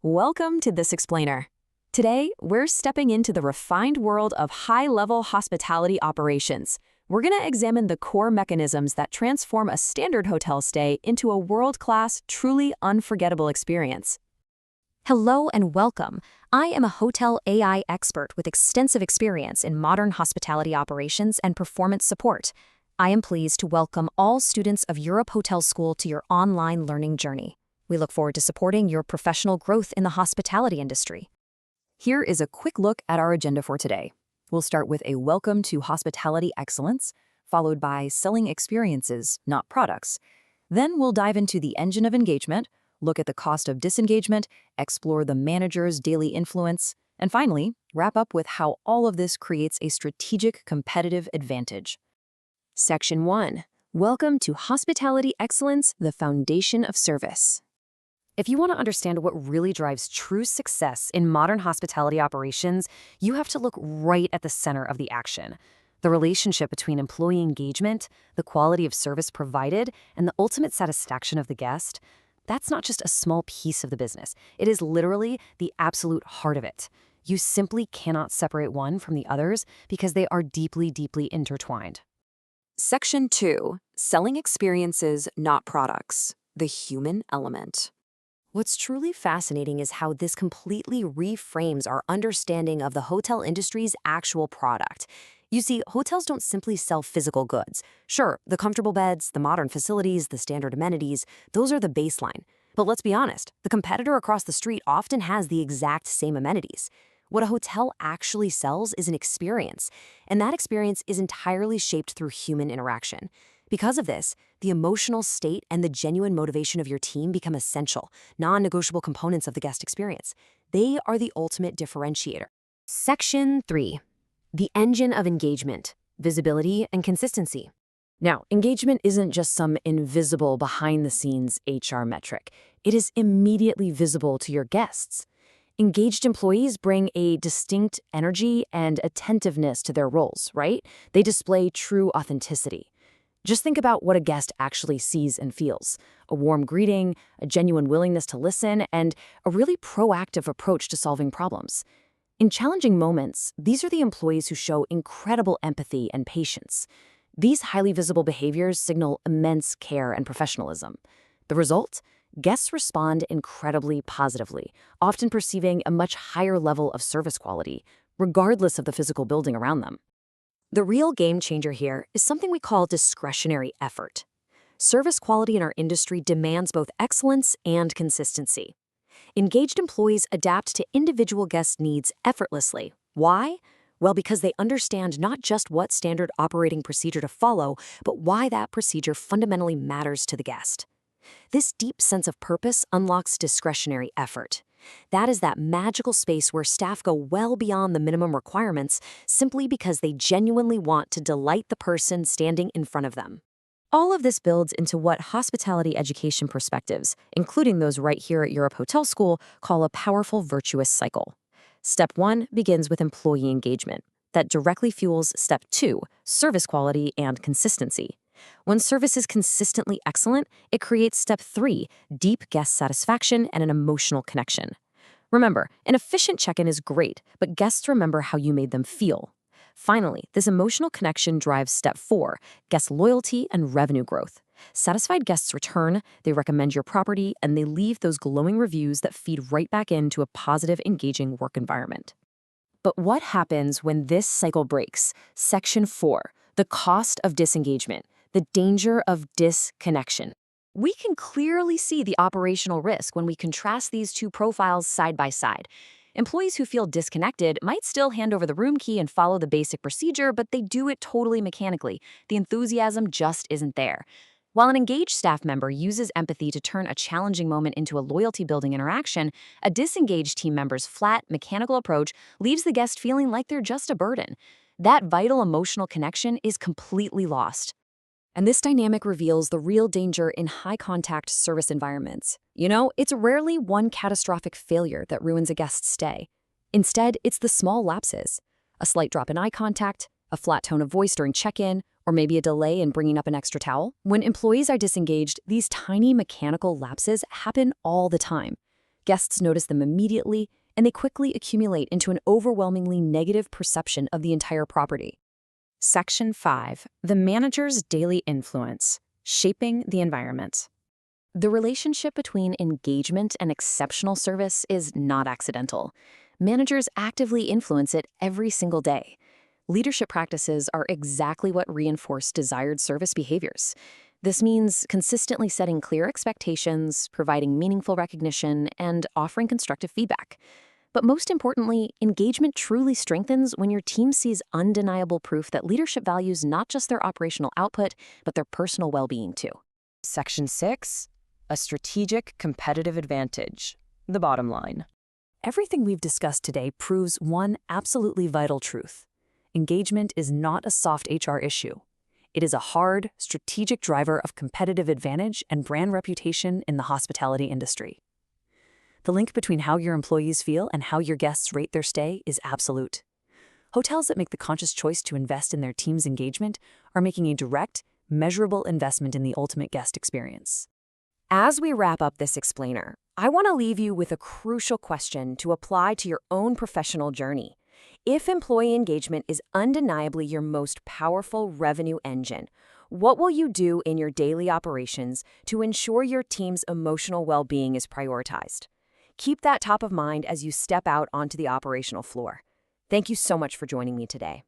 Welcome to This Explainer. Today, we're stepping into the refined world of high-level hospitality operations. We're going to examine the core mechanisms that transform a standard hotel stay into a world-class, truly unforgettable experience. Hello and welcome. I am a hotel AI expert with extensive experience in modern hospitality operations and performance support. I am pleased to welcome all students of Europe Hotel School to your online learning journey. We look forward to supporting your professional growth in the hospitality industry. Here is a quick look at our agenda for today. We'll start with a welcome to hospitality excellence, followed by selling experiences, not products. Then we'll dive into the engine of engagement, look at the cost of disengagement, explore the manager's daily influence, and finally, wrap up with how all of this creates a strategic competitive advantage. Section 1. Welcome to Hospitality Excellence, the Foundation of Service. If you want to understand what really drives true success in modern hospitality operations, you have to look right at the center of the action. The relationship between employee engagement, the quality of service provided, and the ultimate satisfaction of the guest. That's not just a small piece of the business. It is literally the absolute heart of it. You simply cannot separate one from the others because they are deeply, deeply intertwined. Section 2. Selling experiences, not products. The human element. What's truly fascinating is how this completely reframes our understanding of the hotel industry's actual product. You see, hotels don't simply sell physical goods. Sure, the comfortable beds, the modern facilities, the standard amenities, those are the baseline. But let's be honest, the competitor across the street often has the exact same amenities. What a hotel actually sells is an experience, and that experience is entirely shaped through human interaction. Because of this, the emotional state and the genuine motivation of your team become essential, non-negotiable components of the guest experience. They are the ultimate differentiator. Section 3. The engine of engagement, visibility and consistency. Now, engagement isn't just some invisible behind-the-scenes HR metric. It is immediately visible to your guests. Engaged employees bring a distinct energy and attentiveness to their roles, right? They display true authenticity. Just think about what a guest actually sees and feels. A warm greeting, a genuine willingness to listen, and a really proactive approach to solving problems. In challenging moments, these are the employees who show incredible empathy and patience. These highly visible behaviors signal immense care and professionalism. The result? Guests respond incredibly positively, often perceiving a much higher level of service quality, regardless of the physical building around them. The real game changer here is something we call discretionary effort. Service quality in our industry demands both excellence and consistency. Engaged employees adapt to individual guest needs effortlessly. Why? Well, because they understand not just what standard operating procedure to follow, but why that procedure fundamentally matters to the guest. This deep sense of purpose unlocks discretionary effort. That is that magical space where staff go well beyond the minimum requirements simply because they genuinely want to delight the person standing in front of them. All of this builds into what hospitality education perspectives, including those right here at Europe Hotel School, call a powerful virtuous cycle. Step 1 begins with employee engagement. That directly fuels Step 2, service quality and consistency. When service is consistently excellent, it creates Step 3, deep guest satisfaction and an emotional connection. Remember, an efficient check-in is great, but guests remember how you made them feel. Finally, this emotional connection drives Step 4, guest loyalty and revenue growth. Satisfied guests return, they recommend your property, and they leave those glowing reviews that feed right back into a positive, engaging work environment. But what happens when this cycle breaks? Section 4, the cost of disengagement. The danger of disconnection. We can clearly see the operational risk when we contrast these two profiles side by side. Employees who feel disconnected might still hand over the room key and follow the basic procedure, but they do it totally mechanically. The enthusiasm just isn't there. While an engaged staff member uses empathy to turn a challenging moment into a loyalty-building interaction, a disengaged team member's flat, mechanical approach leaves the guest feeling like they're just a burden. That vital emotional connection is completely lost. And this dynamic reveals the real danger in high-contact service environments. It's rarely one catastrophic failure that ruins a guest's stay. Instead, it's the small lapses. A slight drop in eye contact, a flat tone of voice during check-in, or maybe a delay in bringing up an extra towel. When employees are disengaged, these tiny mechanical lapses happen all the time. Guests notice them immediately, and they quickly accumulate into an overwhelmingly negative perception of the entire property. Section 5. The manager's daily influence, shaping the environment. The relationship between engagement and exceptional service is not accidental. Managers actively influence it every single day. Leadership practices are exactly what reinforce desired service behaviors. This means consistently setting clear expectations, providing meaningful recognition, and offering constructive feedback. But most importantly, engagement truly strengthens when your team sees undeniable proof that leadership values not just their operational output, but their personal well-being too. Section 6. A strategic competitive advantage. The bottom line. Everything we've discussed today proves one absolutely vital truth. Engagement is not a soft HR issue. It is a hard, strategic driver of competitive advantage and brand reputation in the hospitality industry. The link between how your employees feel and how your guests rate their stay is absolute. Hotels that make the conscious choice to invest in their team's engagement are making a direct, measurable investment in the ultimate guest experience. As we wrap up this explainer, I want to leave you with a crucial question to apply to your own professional journey. If employee engagement is undeniably your most powerful revenue engine, what will you do in your daily operations to ensure your team's emotional well-being is prioritized? Keep that top of mind as you step out onto the operational floor. Thank you so much for joining me today.